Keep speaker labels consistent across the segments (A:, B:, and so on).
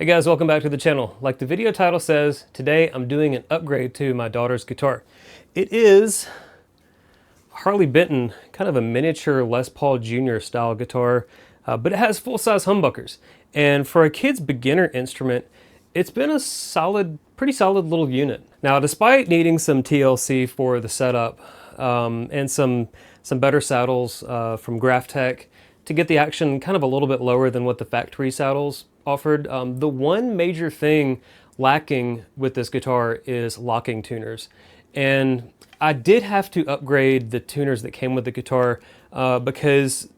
A: Hey guys, welcome back to the channel. Like the video title says, today I'm doing an upgrade to my daughter's guitar. It is Harley Benton, kind of a miniature Les Paul Jr. style guitar, but it has full-size humbuckers. And for a kid's beginner instrument, it's been a pretty solid little unit. Now, despite needing some TLC for the setup and some better saddles from Graphtec to get the action kind of a little bit lower than what the factory saddles offered, the one major thing lacking with this guitar is locking tuners. And I did have to upgrade the tuners that came with the guitar because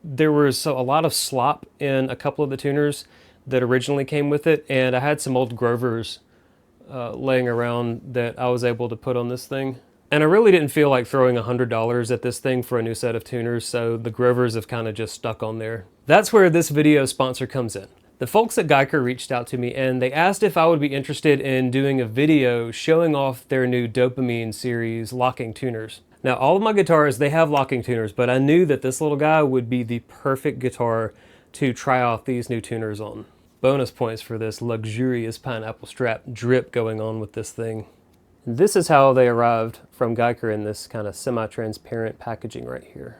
A: there was a lot of slop in a couple of the tuners that originally came with it, and I had some old Grovers laying around that I was able to put on this thing. And I really didn't feel like throwing $100 at this thing for a new set of tuners, so the Grovers have kind of just stuck on there. That's where this video sponsor comes in. The folks at Guyker reached out to me and they asked if I would be interested in doing a video showing off their new Dopamine series locking tuners. Now, all of my guitars, they have locking tuners, but I knew that this little guy would be the perfect guitar to try out these new tuners on. Bonus points for this luxurious pineapple strap drip going on with this thing. This is how they arrived from Guyker in this kind of semi-transparent packaging right here.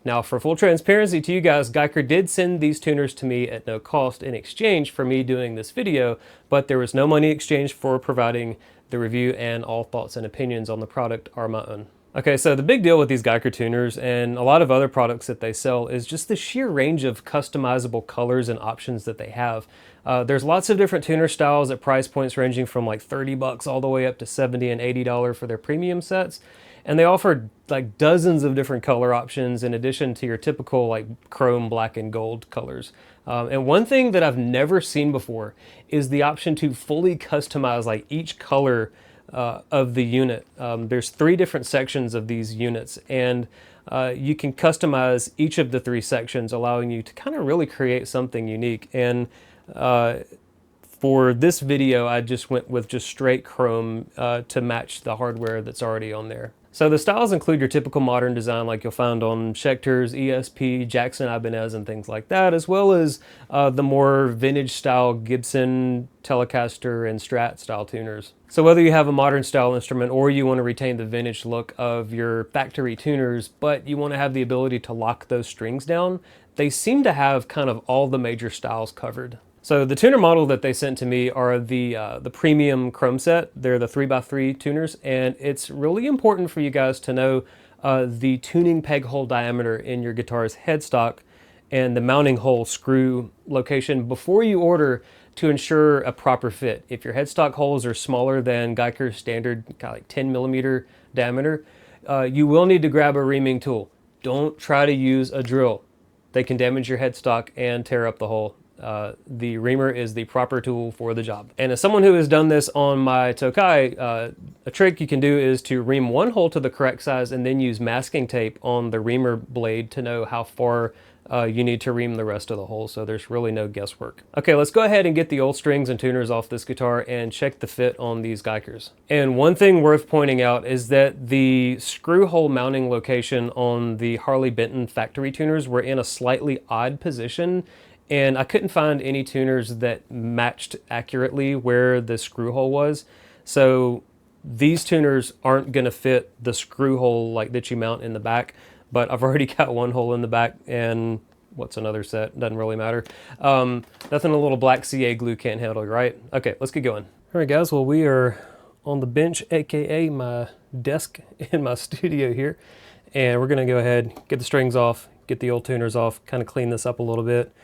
A: Now, for full transparency to you guys, Guyker did send these tuners to me at no cost in exchange for me doing this video, but there was no money exchanged for providing the review, and all thoughts and opinions on the product are my own. Okay, so the big deal with these Guyker tuners and a lot of other products that they sell is just the sheer range of customizable colors and options that they have. There's lots of different tuner styles at price points ranging from like 30 bucks all the way up to $70 and $80 for their premium sets. And they offer like dozens of different color options in addition to your typical like chrome, black, and gold colors. And one thing that I've never seen before is the option to fully customize like each color of the unit. There's 3 different sections of these units, and you can customize each of the 3 sections, allowing you to kind of really create something unique. And for this video, I just went with just straight chrome to match the hardware that's already on there. So the styles include your typical modern design like you'll find on Schecter's, ESP, Jackson Ibanez, and things like that, as well as the more vintage style Gibson, Telecaster, and Strat style tuners. So whether you have a modern style instrument or you want to retain the vintage look of your factory tuners, but you want to have the ability to lock those strings down, they seem to have kind of all the major styles covered. So the tuner model that they sent to me are the premium chrome set. They're the 3x3 tuners, and it's really important for you guys to know the tuning peg hole diameter in your guitar's headstock and the mounting hole screw location before you order to ensure a proper fit. If your headstock holes are smaller than Guyker's standard kind of like 10 millimeter diameter, you will need to grab a reaming tool. Don't try to use a drill. They can damage your headstock and tear up the hole. The reamer is the proper tool for the job. And as someone who has done this on my Tokai, a trick you can do is to ream one hole to the correct size and then use masking tape on the reamer blade to know how far you need to ream the rest of the hole, so there's really no guesswork. Okay, let's go ahead and get the old strings and tuners off this guitar and check the fit on these Guykers. And one thing worth pointing out is that the screw hole mounting location on the Harley Benton factory tuners were in a slightly odd position, and I couldn't find any tuners that matched accurately where the screw hole was. So these tuners aren't gonna fit the screw hole like that you mount in the back, but I've already got one hole in the back, and what's another set? Doesn't really matter. Nothing a little black CA glue can't handle, right? Okay, let's get going. All right guys, well we are on the bench, AKA my desk in my studio here. And we're gonna go ahead, get the strings off, get the old tuners off, kind of clean this up a little bit.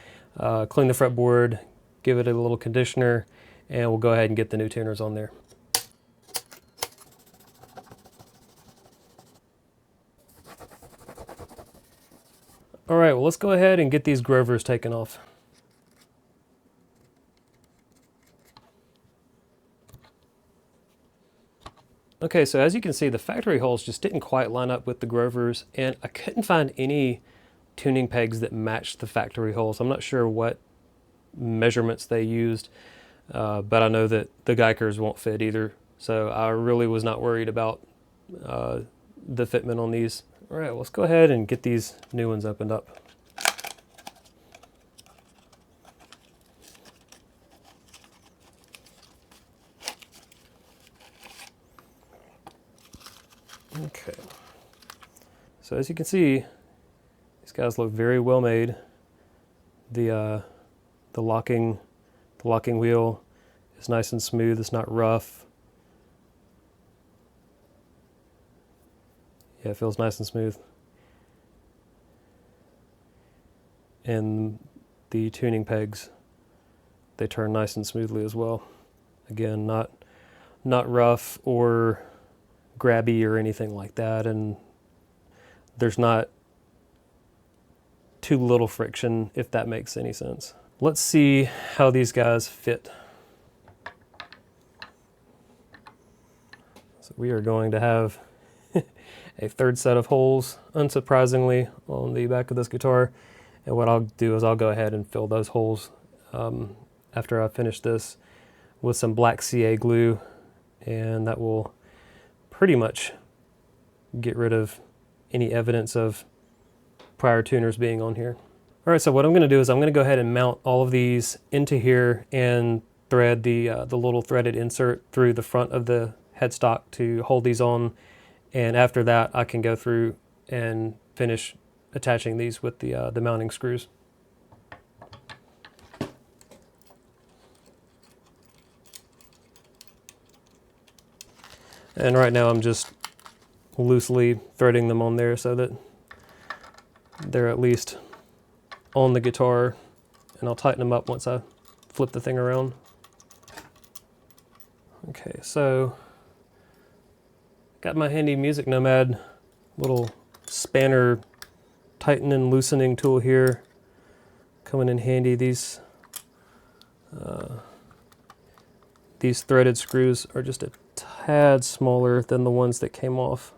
A: Clean the fretboard, give it a little conditioner, and we'll go ahead and get the new tuners on there. All right, well let's go ahead and get these Grovers taken off. Okay, so as you can see, the factory holes just didn't quite line up with the Grovers, and I couldn't find any tuning pegs that matched the factory holes. I'm not sure what measurements they used, but I know that the Guykers won't fit either, so I really was not worried about the fitment on these. All right, let's go ahead and get these new ones opened up. Okay. So as you can see, these guys look very well made. The locking wheel is nice and smooth. It's not rough. Yeah, it feels nice and smooth. And the tuning pegs, they turn nice and smoothly as well. Again, not rough or grabby or anything like that, and there's not too little friction, if that makes any sense. Let's see how these guys fit. So we are going to have a third set of holes, unsurprisingly, on the back of this guitar. And what I'll do is I'll go ahead and fill those holes after I finish this with some black CA glue, and that will pretty much get rid of any evidence of prior tuners being on here. All right, so what I'm going to do is I'm going to go ahead and mount all of these into here and thread the little threaded insert through the front of the headstock to hold these on. And after that, I can go through and finish attaching these with the mounting screws. And right now I'm just loosely threading them on there so that they're at least on the guitar, and I'll tighten them up once I flip the thing around. Okay, so got my handy Music Nomad little spanner tighten and loosening tool here, coming in handy. These threaded screws are just a tad smaller than the ones that came off.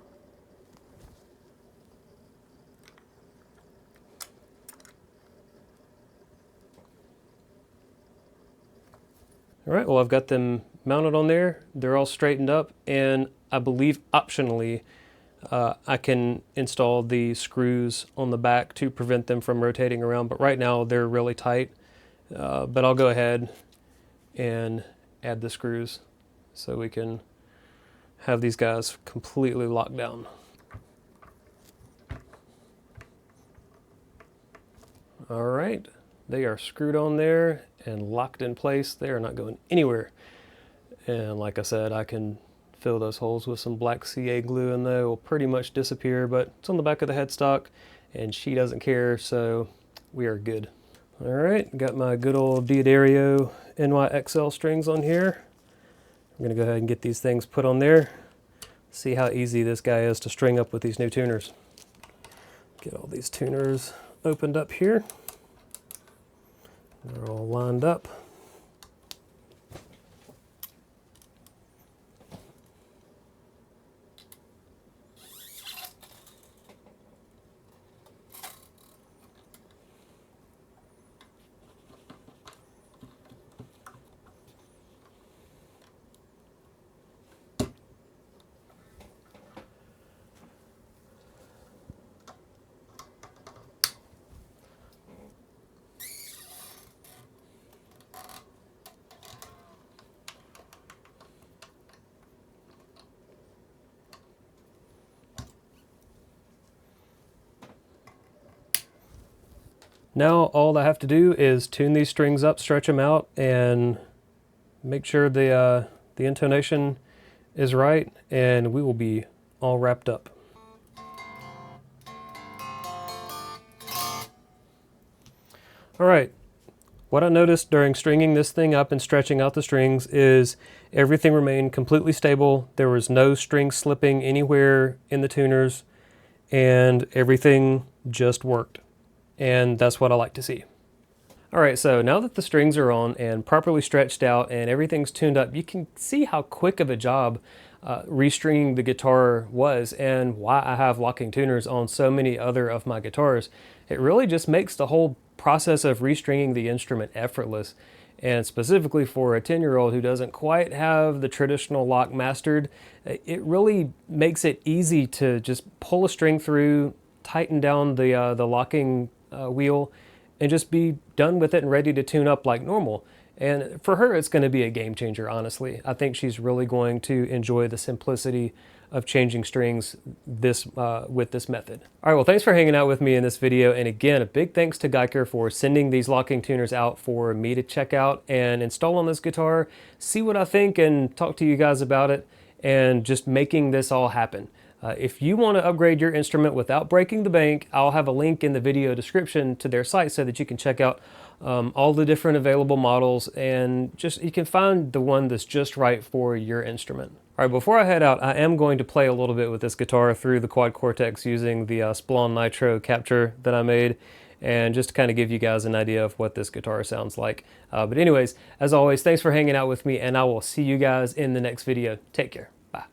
A: All right, well, I've got them mounted on there. They're all straightened up, and I believe optionally I can install the screws on the back to prevent them from rotating around, but right now they're really tight. But I'll go ahead and add the screws so we can have these guys completely locked down. All right, they are screwed on there and locked in place. They are not going anywhere. And like I said, I can fill those holes with some black CA glue and they will pretty much disappear, but it's on the back of the headstock and she doesn't care, so we are good. All right, got my good old Diodario NYXL strings on here. I'm gonna go ahead and get these things put on there. See how easy this guy is to string up with these new tuners. Get all these tuners opened up here. They're all lined up. Now all I have to do is tune these strings up, stretch them out, and make sure the intonation is right, and we will be all wrapped up. All right, what I noticed during stringing this thing up and stretching out the strings is everything remained completely stable. There was no string slipping anywhere in the tuners, and everything just worked. And that's what I like to see. All right, so now that the strings are on and properly stretched out and everything's tuned up, you can see how quick of a job restringing the guitar was and why I have locking tuners on so many other of my guitars. It really just makes the whole process of restringing the instrument effortless. And specifically for a 10-year-old who doesn't quite have the traditional lock mastered, it really makes it easy to just pull a string through, tighten down the locking wheel, and just be done with it and ready to tune up like normal. And for her, it's going to be a game changer, honestly. I think she's really going to enjoy the simplicity of changing strings with this method. All right, well, thanks for hanging out with me in this video. And again, a big thanks to Guyker for sending these locking tuners out for me to check out and install on this guitar, see what I think, and talk to you guys about it, and just making this all happen. If you want to upgrade your instrument without breaking the bank, I'll have a link in the video description to their site so that you can check out all the different available models, and just you can find the one that's just right for your instrument. All right, before I head out, I am going to play a little bit with this guitar through the Quad Cortex using the Splon Nitro capture that I made, and just to kind of give you guys an idea of what this guitar sounds like. But anyways, as always, thanks for hanging out with me, and I will see you guys in the next video. Take care. Bye.